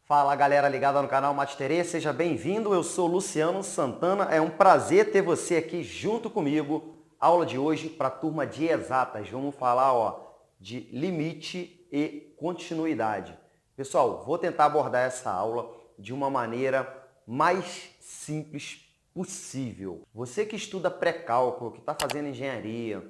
Fala galera ligada no canal Masterê, seja bem-vindo, eu sou Luciano Santana, é um prazer ter você aqui junto comigo. Aula de hoje para a turma de exatas, vamos falar de limite e continuidade. Pessoal, vou tentar abordar essa aula de uma maneira mais simples possível. Você que estuda pré-cálculo, que está fazendo engenharia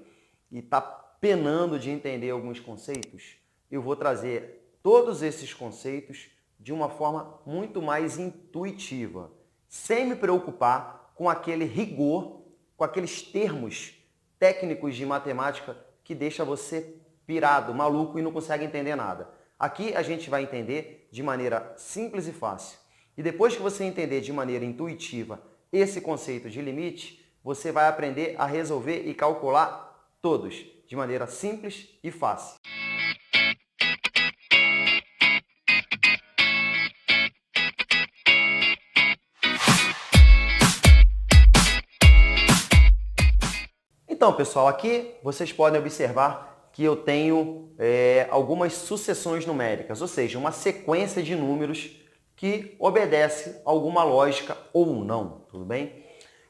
e está penando de entender alguns conceitos, eu vou trazer todos esses conceitos de uma forma muito mais intuitiva, sem me preocupar com aquele rigor, com aqueles termos técnicos de matemática que deixa você pirado, maluco e não consegue entender nada. Aqui a gente vai entender de maneira simples e fácil. E depois que você entender de maneira intuitiva esse conceito de limite, você vai aprender a resolver e calcular todos de maneira simples e fácil. Então, pessoal, aqui vocês podem observar que eu tenho algumas sucessões numéricas, ou seja, uma sequência de números que obedece a alguma lógica ou não, tudo bem?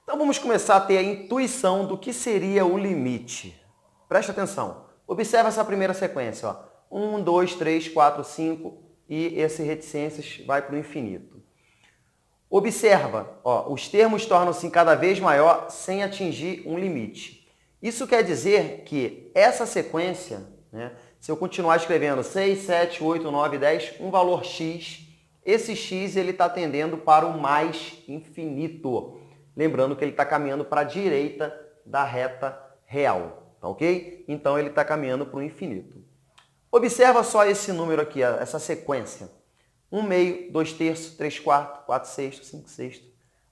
Então vamos começar a ter a intuição do que seria o limite. Presta atenção, observa essa primeira sequência, 1, 2, 3, 4, 5 e esse reticências vai para o infinito. Observa, os termos tornam-se cada vez maior sem atingir um limite. Isso quer dizer que essa sequência, se eu continuar escrevendo 6, 7, 8, 9, 10, um valor x, esse x está tendendo para o mais infinito. Lembrando que ele está caminhando para a direita da reta real, tá ok? Então ele está caminhando para o infinito. Observa só esse número aqui, essa sequência. 1 meio, 2 terços, 3 quartos, 4 sextos, 5 sextos.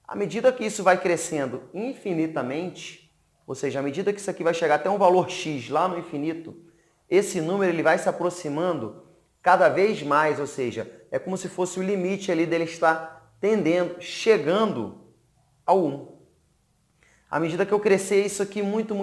À medida que isso vai crescendo infinitamente, ou seja, à medida que isso aqui vai chegar até um valor x lá no infinito, esse número ele vai se aproximando cada vez mais, ou seja, é como se fosse o limite ali dele estar tendendo, chegando ao 1. À medida que eu crescer isso aqui muito,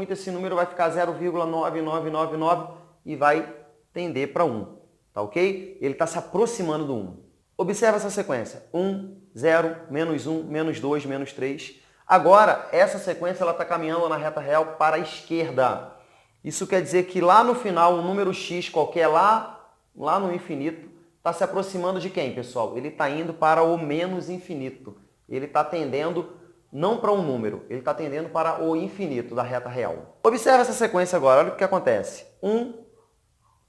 esse número vai ficar 0,9999 e vai tender para 1, tá ok? Ele está se aproximando do 1. Observa essa sequência, 1, 0, menos 1, menos 2, menos 3. Agora, essa sequência está caminhando na reta real para a esquerda. Isso quer dizer que lá no final, um número x qualquer, lá no infinito, está se aproximando de quem, pessoal? Ele está indo para o menos infinito. Ele está tendendo não para um número, ele está tendendo para o infinito da reta real. Observa essa sequência agora, olha o que acontece. 1,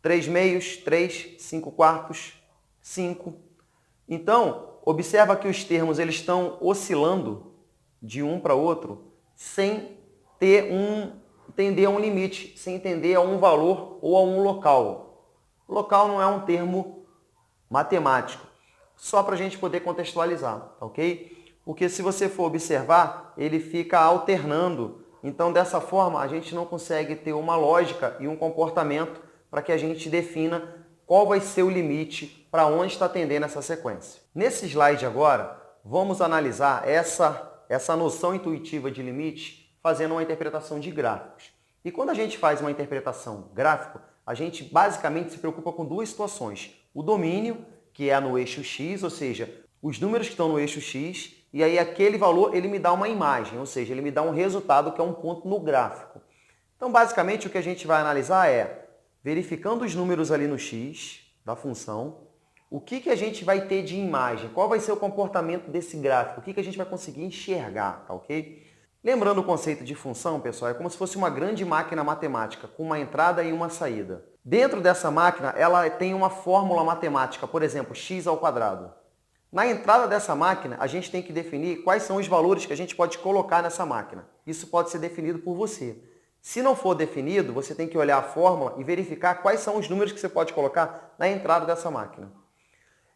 3 meios, 3, 5 quartos, 5. Então, observa que os termos eles estão oscilando de um para outro sem tender a um limite, sem tender a um valor ou a um local. Local não é um termo matemático, só para a gente poder contextualizar, tá ok? Porque se você for observar, ele fica alternando. Então, dessa forma, a gente não consegue ter uma lógica e um comportamento para que a gente defina qual vai ser o limite para onde está tendendo essa sequência. Nesse slide agora, vamos analisar essa noção intuitiva de limite fazendo uma interpretação de gráficos. E quando a gente faz uma interpretação gráfica, a gente basicamente se preocupa com duas situações. O domínio, que é no eixo x, ou seja, os números que estão no eixo x, e aí aquele valor ele me dá uma imagem, ou seja, ele me dá um resultado que é um ponto no gráfico. Então, basicamente, o que a gente vai analisar é, verificando os números ali no x da função, o que a gente vai ter de imagem, qual vai ser o comportamento desse gráfico, o que a gente vai conseguir enxergar, tá ok? Lembrando o conceito de função, pessoal, é como se fosse uma grande máquina matemática, com uma entrada e uma saída. Dentro dessa máquina, ela tem uma fórmula matemática, por exemplo, x ao quadrado. Na entrada dessa máquina, a gente tem que definir quais são os valores que a gente pode colocar nessa máquina. Isso pode ser definido por você. Se não for definido, você tem que olhar a fórmula e verificar quais são os números que você pode colocar na entrada dessa máquina.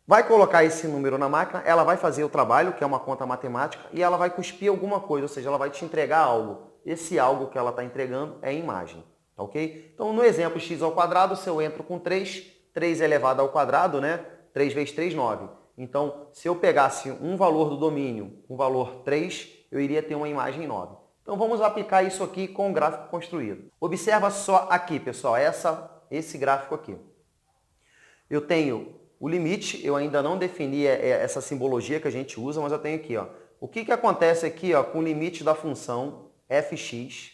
Vai colocar esse número na máquina, ela vai fazer o trabalho, que é uma conta matemática, e ela vai cuspir alguma coisa, ou seja, ela vai te entregar algo. Esse algo que ela está entregando é a imagem, tá ok? Então, no exemplo x ao quadrado, se eu entro com 3 elevado ao quadrado, 3 vezes 3, 9. Então, se eu pegasse um valor do domínio, um valor 3, eu iria ter uma imagem 9. Então, vamos aplicar isso aqui com o gráfico construído. Observa só aqui, pessoal, esse gráfico aqui. Eu tenho O limite, eu ainda não defini essa simbologia que a gente usa, mas eu tenho aqui, ó. O que acontece aqui, ó, com o limite da função fx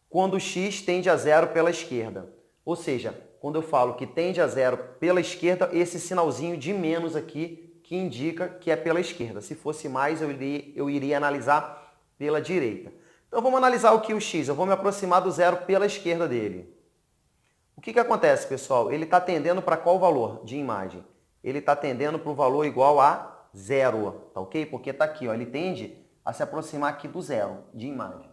quando x tende a zero pela esquerda? Ou seja, quando eu falo que tende a zero pela esquerda, esse sinalzinho de menos aqui que indica que é pela esquerda. Se fosse mais, eu iria analisar pela direita. Então vamos analisar o que o x. Eu vou me aproximar do zero pela esquerda dele. O que acontece, pessoal? Ele está tendendo para qual valor de imagem? Ele está tendendo para o valor igual a zero, tá ok? Porque está aqui, ó, ele tende a se aproximar aqui do zero de imagem.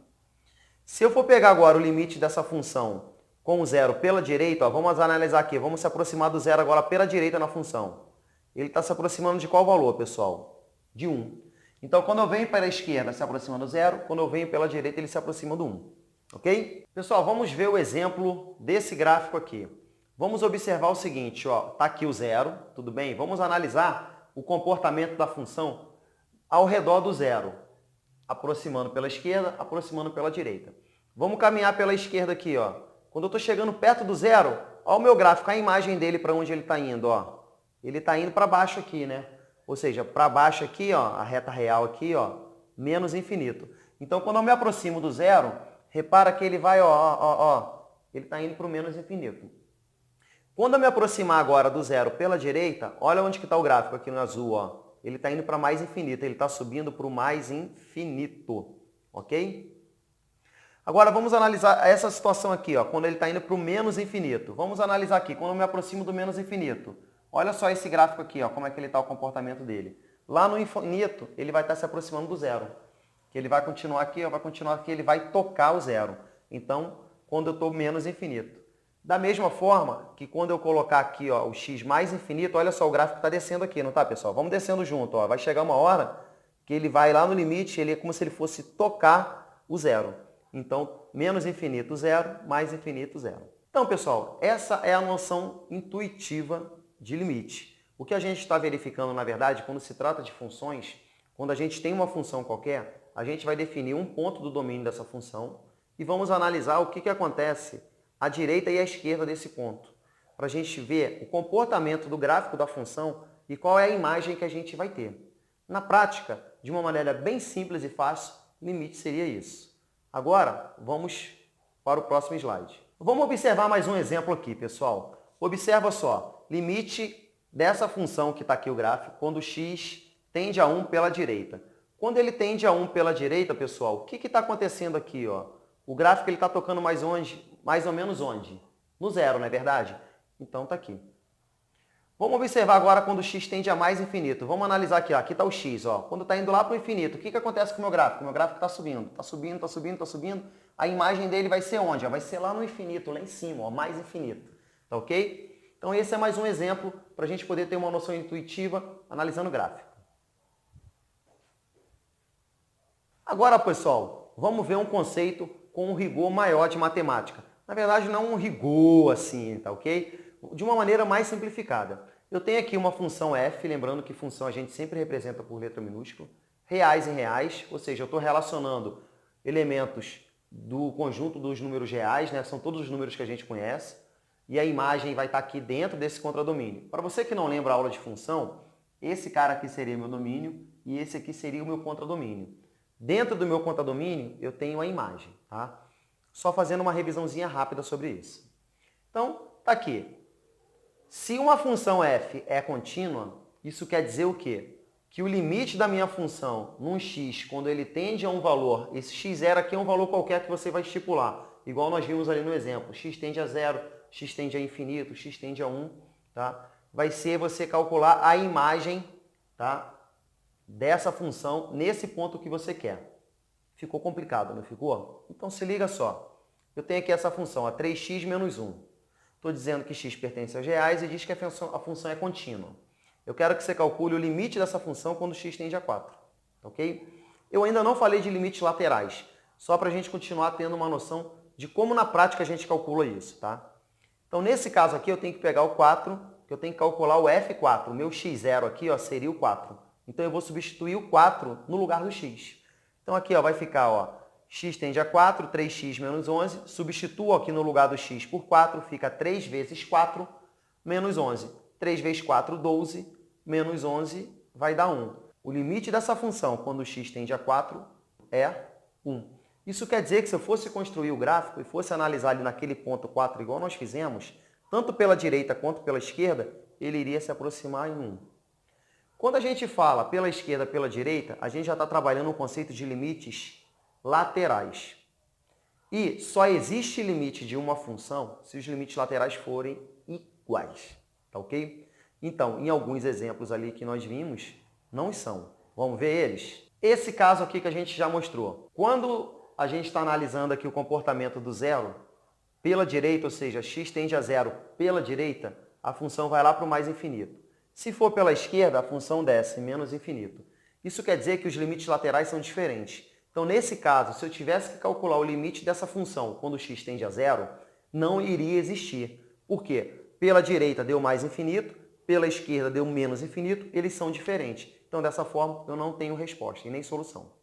Se eu for pegar agora o limite dessa função com o zero pela direita, ó, vamos analisar aqui, vamos se aproximar do zero agora pela direita na função. Ele está se aproximando de qual valor, pessoal? De 1. Então, quando eu venho para a esquerda, se aproxima do zero, quando eu venho pela direita, ele se aproxima do 1. Ok? Pessoal, vamos ver o exemplo desse gráfico aqui. Vamos observar o seguinte, ó, tá aqui o zero, tudo bem? Vamos analisar o comportamento da função ao redor do zero, aproximando pela esquerda, aproximando pela direita. Vamos caminhar pela esquerda aqui, ó. Quando eu estou chegando perto do zero, ó o meu gráfico, a imagem dele para onde ele está indo, ó. Ele está indo para baixo aqui, né? Ou seja, para baixo aqui, ó, a reta real aqui, ó, menos infinito. Então, quando eu me aproximo do zero, repara que ele vai, ó, ele está indo para o menos infinito. Quando eu me aproximar agora do zero pela direita, olha onde que está o gráfico aqui no azul, ó. Ele está indo para mais infinito, ele está subindo para o mais infinito, ok? Agora vamos analisar essa situação aqui, ó, quando ele está indo para o menos infinito. Vamos analisar aqui, quando eu me aproximo do menos infinito. Olha só esse gráfico aqui, ó, como é que ele está o comportamento dele. Lá no infinito, ele vai estar se aproximando do zero. Que ele vai continuar aqui, ó, vai continuar aqui, ele vai tocar o zero. Então, quando eu estou menos infinito. Da mesma forma que quando eu colocar aqui, ó, o x mais infinito, olha só, o gráfico está descendo aqui, não tá, pessoal? Vamos descendo junto, ó. Vai chegar uma hora que ele vai lá no limite, ele é como se ele fosse tocar o zero. Então, menos infinito, zero, mais infinito, zero. Então, pessoal, essa é a noção intuitiva de limite. O que a gente está verificando, na verdade, quando se trata de funções, quando a gente tem uma função qualquer, a gente vai definir um ponto do domínio dessa função e vamos analisar o que acontece à direita e à esquerda desse ponto, para a gente ver o comportamento do gráfico da função e qual é a imagem que a gente vai ter. Na prática, de uma maneira bem simples e fácil, limite seria isso. Agora, vamos para o próximo slide. Vamos observar mais um exemplo aqui, pessoal. Observa só, limite dessa função que está aqui o gráfico, quando x tende a 1 pela direita. Quando ele tende a 1 pela direita, pessoal, o que está acontecendo aqui? Ó? O gráfico está tocando mais ou menos onde? No zero, não é verdade? Então está aqui. Vamos observar agora quando x tende a mais infinito. Vamos analisar aqui, ó. Aqui está o x. Ó. Quando está indo lá para o infinito, o que acontece com o meu gráfico? O meu gráfico está subindo, está subindo, está subindo, está subindo. A imagem dele vai ser onde? Ó? Vai ser lá no infinito, lá em cima, ó, mais infinito. Tá ok? Então esse é mais um exemplo para a gente poder ter uma noção intuitiva analisando o gráfico. Agora, pessoal, vamos ver um conceito com um rigor maior de matemática. Na verdade, não um rigor assim, tá ok? De uma maneira mais simplificada. Eu tenho aqui uma função f, lembrando que função a gente sempre representa por letra minúscula, reais em reais, ou seja, eu estou relacionando elementos do conjunto dos números reais, né? São todos os números que a gente conhece, e a imagem vai estar aqui dentro desse contradomínio. Para você que não lembra a aula de função, esse cara aqui seria meu domínio e esse aqui seria o meu contradomínio. Dentro do meu contradomínio, eu tenho a imagem, tá? Só fazendo uma revisãozinha rápida sobre isso. Então, tá aqui. Se uma função f é contínua, isso quer dizer o quê? Que o limite da minha função num x, quando ele tende a um valor, esse x0 aqui é um valor qualquer que você vai estipular, igual nós vimos ali no exemplo, x tende a 0, x tende a infinito, x tende a 1, tá? Vai ser você calcular a imagem, tá? Dessa função nesse ponto que você quer. Ficou complicado, não ficou? Então se liga só. Eu tenho aqui essa função, a 3x menos 1. Estou dizendo que x pertence aos reais e diz que a função é contínua. Eu quero que você calcule o limite dessa função quando x tende a 4. Ok? Eu ainda não falei de limites laterais, só para a gente continuar tendo uma noção de como na prática a gente calcula isso, tá? Então nesse caso aqui eu tenho que pegar o 4, que eu tenho que calcular o f4. O meu x0 aqui, ó, seria o 4. Então eu vou substituir o 4 no lugar do x. Então aqui, ó, vai ficar, ó, x tende a 4, 3x menos 11. Substituo aqui no lugar do x por 4, fica 3 vezes 4 menos 11. 3 vezes 4, 12, menos 11 vai dar 1. O limite dessa função, quando x tende a 4, é 1. Isso quer dizer que se eu fosse construir o gráfico e fosse analisar ali naquele ponto 4, igual nós fizemos, tanto pela direita quanto pela esquerda, ele iria se aproximar em 1. Quando a gente fala pela esquerda e pela direita, a gente já está trabalhando o conceito de limites laterais. E só existe limite de uma função se os limites laterais forem iguais, tá ok? Então, em alguns exemplos ali que nós vimos, não são. Vamos ver eles? Esse caso aqui que a gente já mostrou. Quando a gente está analisando aqui o comportamento do zero, pela direita, ou seja, x tende a zero pela direita, a função vai lá para o mais infinito. Se for pela esquerda, a função desce menos infinito. Isso quer dizer que os limites laterais são diferentes. Então, nesse caso, se eu tivesse que calcular o limite dessa função quando x tende a zero, não iria existir. Por quê? Pela direita deu mais infinito, pela esquerda deu menos infinito, eles são diferentes. Então, dessa forma, eu não tenho resposta e nem solução.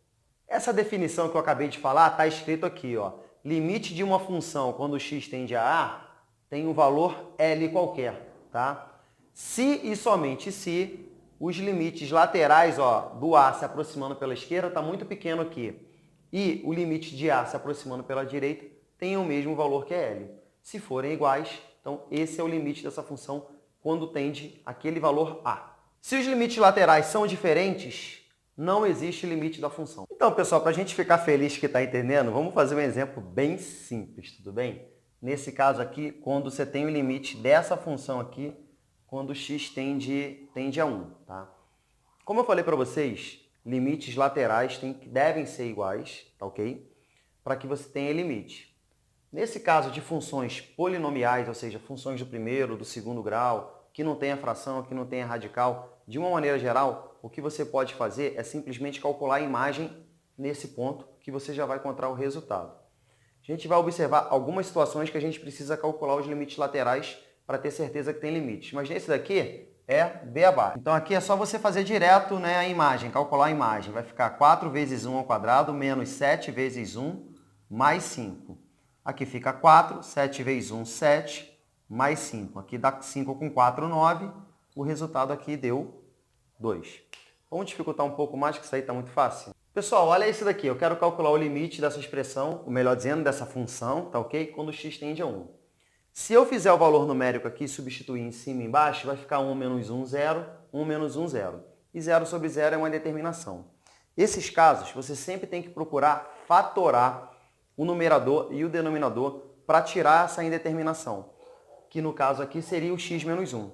Essa definição que eu acabei de falar está escrito aqui, ó. Limite de uma função quando x tende a a tem um valor L qualquer, tá? Se e somente se os limites laterais, ó, do A se aproximando pela esquerda está muito pequeno aqui e o limite de A se aproximando pela direita tem o mesmo valor que L. Se forem iguais, então esse é o limite dessa função quando tende aquele valor A. Se os limites laterais são diferentes, não existe limite da função. Então, pessoal, para a gente ficar feliz que está entendendo, vamos fazer um exemplo bem simples, tudo bem? Nesse caso aqui, quando você tem o limite dessa função aqui, quando x tende a 1, tá? Como eu falei para vocês, limites laterais devem ser iguais, tá ok? Para que você tenha limite. Nesse caso de funções polinomiais, ou seja, funções do primeiro, do segundo grau, que não tenha fração, que não tenha radical, de uma maneira geral, o que você pode fazer é simplesmente calcular a imagem nesse ponto que você já vai encontrar o resultado. A gente vai observar algumas situações que a gente precisa calcular os limites laterais para ter certeza que tem limites. Mas nesse daqui é beabá. Então aqui é só você fazer direto, né, a imagem, calcular a imagem. Vai ficar 4 vezes 1 ao quadrado menos 7 vezes 1 mais 5. Aqui fica 4, 7 vezes 1, 7, mais 5. Aqui dá 5 com 4, 9. O resultado aqui deu 2. Vamos dificultar um pouco mais, que isso aí está muito fácil. Pessoal, olha isso daqui. Eu quero calcular o limite dessa expressão, ou melhor dizendo, dessa função, tá ok? Quando x tende a 1. Se eu fizer o valor numérico aqui e substituir em cima e embaixo, vai ficar 1 menos 1, 0, 1 menos 1, 0. E 0 sobre 0 é uma determinação. Esses casos, você sempre tem que procurar fatorar o numerador e o denominador para tirar essa indeterminação, que no caso aqui seria o x menos 1.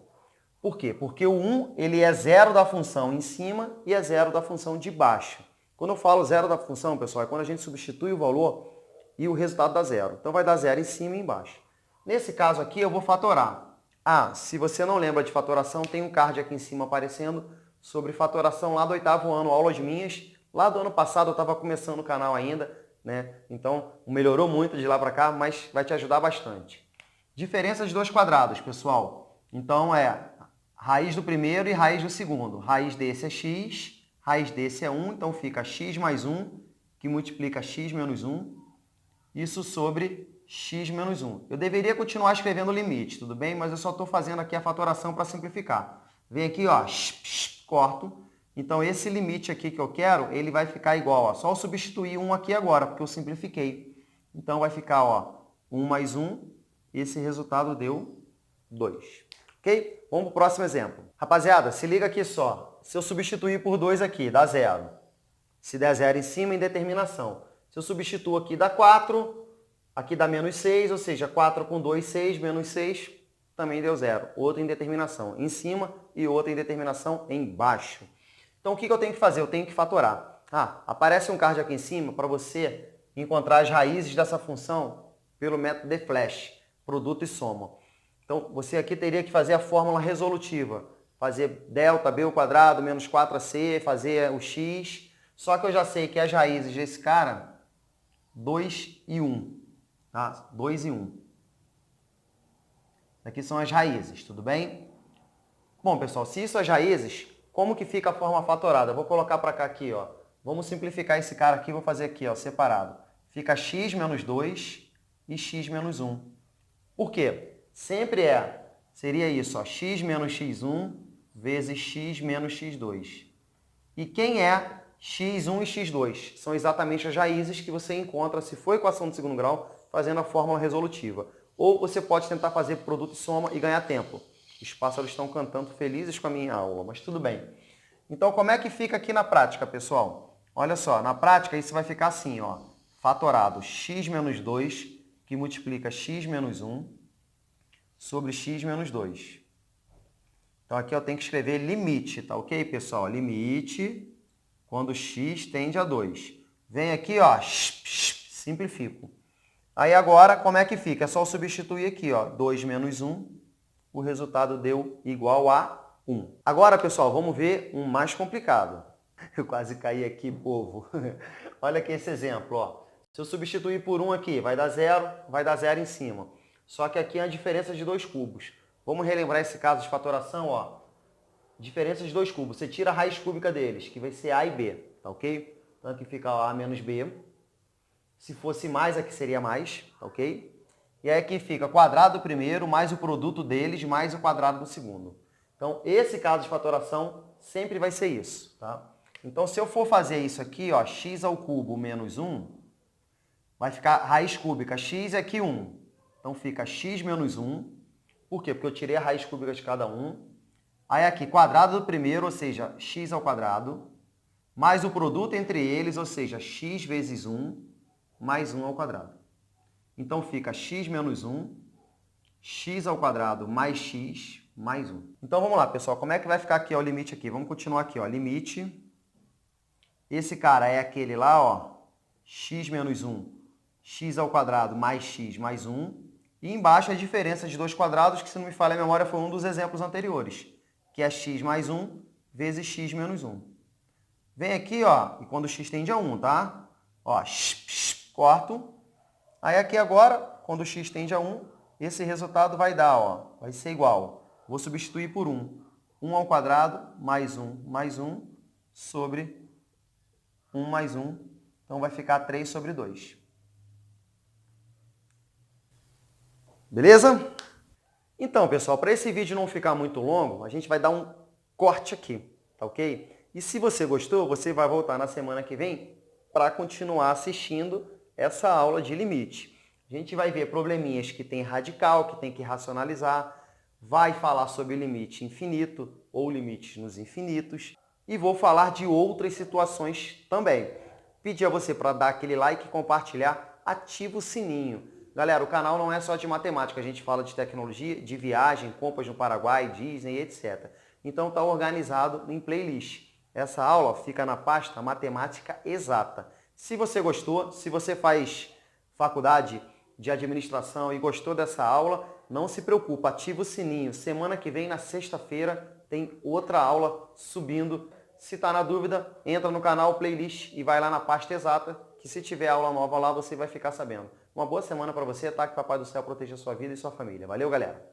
Por quê? Porque o 1 ele é zero da função em cima e é zero da função de baixo. Quando eu falo zero da função, pessoal, é quando a gente substitui o valor e o resultado dá zero. Então vai dar zero em cima e embaixo. Nesse caso aqui eu vou fatorar. Ah, se você não lembra de fatoração, tem um card aqui em cima aparecendo sobre fatoração lá do 8º ano, aulas minhas. Lá do ano passado eu estava começando o canal ainda, né? Então melhorou muito de lá para cá, mas vai te ajudar bastante. Diferença de dois quadrados, pessoal. Então é raiz do primeiro e raiz do segundo. Raiz desse é x, raiz desse é 1, então fica x mais 1, que multiplica x menos 1. Isso sobre x menos 1. Eu deveria continuar escrevendo o limite, tudo bem? Mas eu só estou fazendo aqui a fatoração para simplificar. Vem aqui, ó, corto. Então, esse limite aqui que eu quero, ele vai ficar igual, ó. Só eu substituir 1 aqui agora, porque eu simplifiquei. Então, vai ficar, ó, 1 mais 1. Esse resultado deu 2. Ok? Vamos para o próximo exemplo. Rapaziada, se liga aqui só. Se eu substituir por 2 aqui, dá 0. Se der 0 em cima, indeterminação. Se eu substituo aqui, dá 4. Aqui dá menos 6, ou seja, 4 com 2, 6, menos 6, também deu 0. Outra indeterminação em cima e outra indeterminação embaixo. Então, o que eu tenho que fazer? Eu tenho que fatorar. Ah, aparece um card aqui em cima para você encontrar as raízes dessa função pelo método de Flash, produto e soma. Então, você aqui teria que fazer a fórmula resolutiva. Fazer delta b ao quadrado menos 4ac, fazer o x. Só que eu já sei que as raízes desse cara, 2 e 1. Tá? 2 e 1. Aqui são as raízes, tudo bem? Bom, pessoal, se isso é as raízes, como que fica a forma fatorada? Eu vou colocar para cá aqui, ó. Vamos simplificar esse cara aqui, vou fazer aqui, ó, separado. Fica x menos 2 e x menos 1. Por quê? Sempre é seria isso, ó, x menos x1 vezes x menos x2. E quem é x1 e x2? São exatamente as raízes que você encontra, se for equação de segundo grau, fazendo a fórmula resolutiva. Ou você pode tentar fazer produto e soma e ganhar tempo. Os pássaros estão cantando felizes com a minha aula, mas tudo bem. Então, como é que fica aqui na prática, pessoal? Olha só, na prática isso vai ficar assim, ó, fatorado x menos 2, que multiplica x menos 1, sobre x menos 2. Então, aqui eu tenho que escrever limite, tá ok, pessoal? Limite quando x tende a 2. Vem aqui, ó, simplifico. Aí agora, como é que fica? É só substituir aqui, ó, 2 menos 1, o resultado deu igual a 1. Agora, pessoal, vamos ver um mais complicado. Eu quase caí aqui, povo. Olha aqui esse exemplo, ó. Se eu substituir por 1 aqui, vai dar 0 em cima. Só que aqui é a diferença de 2 cubos. Vamos relembrar esse caso de fatoração, ó. Diferença de 2 cubos. Você tira a raiz cúbica deles, que vai ser A e B, tá ok? Então aqui fica A menos B. Se fosse mais, aqui seria mais, tá ok? E aí aqui fica quadrado do primeiro, mais o produto deles, mais o quadrado do segundo. Então, esse caso de fatoração sempre vai ser isso, tá? Então, se eu for fazer isso aqui, ó, x ao cubo menos 1, vai ficar raiz cúbica, x é aqui 1. Então, fica x menos 1. Por quê? Porque eu tirei a raiz cúbica de cada um. Aí aqui, quadrado do primeiro, ou seja, x ao quadrado, mais o produto entre eles, ou seja, x vezes 1, mais 1 ao quadrado. Então, fica x menos 1, x ao quadrado mais x, mais 1. Então, vamos lá, pessoal. Como é que vai ficar aqui, ó, o limite aqui? Vamos continuar aqui, ó. Limite. Esse cara é aquele lá, ó, x menos 1, x ao quadrado mais x mais 1. E embaixo a diferença de 2 quadrados, que se não me falha a memória foi um dos exemplos anteriores, que é x mais 1 vezes x menos 1. Vem aqui, ó, e quando x tende a 1, tá? Ó, corto. Aí aqui agora, quando x tende a 1, esse resultado vai dar, ó, vai ser igual. Vou substituir por 1. 1 ao quadrado mais 1 sobre 1 mais 1. Então vai ficar 3 sobre 2. Beleza? Então, pessoal, para esse vídeo não ficar muito longo, a gente vai dar um corte aqui, tá ok? E se você gostou, você vai voltar na semana que vem para continuar assistindo essa aula de limite. A gente vai ver probleminhas que tem radical, que tem que racionalizar, vai falar sobre limite infinito ou limites nos infinitos e vou falar de outras situações também. Pedir a você para dar aquele like, compartilhar, ativa o sininho. Galera, o canal não é só de matemática, a gente fala de tecnologia, de viagem, compras no Paraguai, Disney, etc. Então está organizado em playlist. Essa aula fica na pasta Matemática Exata. Se você gostou, se você faz faculdade de administração e gostou dessa aula, não se preocupe, ativa o sininho. Semana que vem, na sexta-feira, tem outra aula subindo. Se está na dúvida, entra no canal Playlist e vai lá na pasta Exata, que se tiver aula nova lá, você vai ficar sabendo. Uma boa semana para você, tá? Que o Papai do Céu proteja a sua vida e sua família. Valeu, galera!